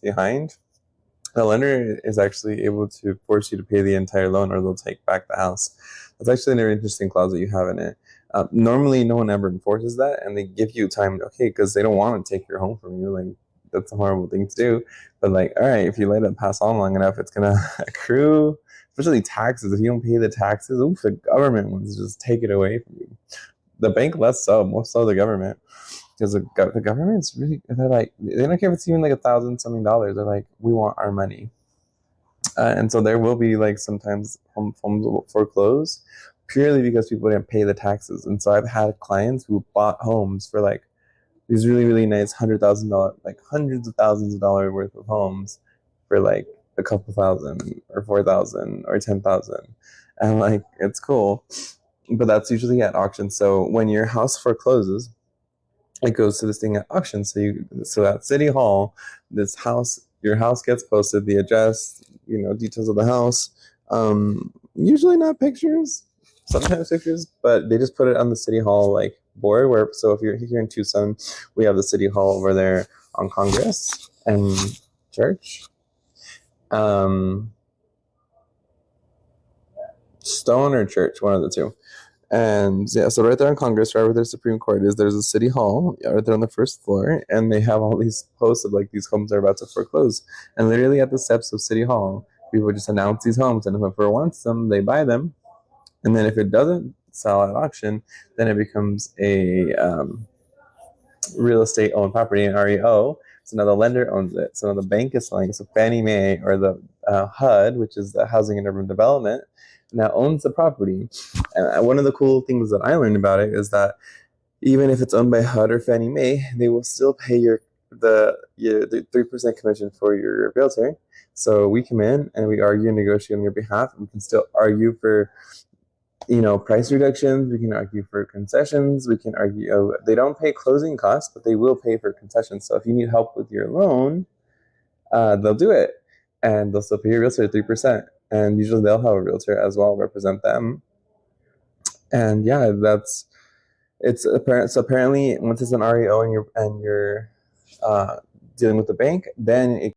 behind, the lender is actually able to force you to pay the entire loan, or they'll take back the house. That's actually an interesting clause that you have in it. Normally, no one ever enforces that, and they give you time, okay, because they don't want to take your home from you. Like, that's a horrible thing to do. But like, all right, if you let it pass on long enough, it's gonna accrue, especially taxes. If you don't pay the taxes, oof, the government wants to just take it away from you. The bank less so, more so the government. Because the government's really, they're like, they don't care if it's even like $1,000 something. They're like, we want our money. And so there will be like sometimes homes will foreclose purely because people didn't pay the taxes. And so I've had clients who bought homes for like these really, really nice $100,000, like hundreds of thousands of dollars worth of homes for like a couple thousand or 4,000 or 10,000. And like, it's cool. But that's usually at auction. So when your house forecloses, it goes to this thing at auction. So at City Hall, your house gets posted, the address, details of the house. Usually not pictures, sometimes pictures, but they just put it on the City Hall like board. So if you're here in Tucson, we have the City Hall over there on Congress and Church. Stone or Church, one of the two. And yeah, so right there on Congress, right where the Supreme Court is, there's a City Hall right there on the first floor, and they have all these posts of like these homes are about to foreclose. And literally at the steps of City Hall, people just announce these homes, and whoever wants them, they buy them. And then if it doesn't sell at auction, then it becomes a real estate owned property, an REO. So now the lender owns it. So now the bank is selling. So Fannie Mae, or the HUD, which is the Housing and Urban Development, now owns the property. And one of the cool things that I learned about it is that even if it's owned by HUD or Fannie Mae, they will still pay the 3% commission for your realtor. So we come in and we argue and negotiate on your behalf. We can still argue for price reductions. We can argue for concessions. We can argue, they don't pay closing costs, but they will pay for concessions. So if you need help with your loan, they'll do it, and they'll still pay your realtor 3%. And usually they'll have a realtor as well represent them. And yeah, it's apparent. So apparently, once it's an REO and you're dealing with the bank, then it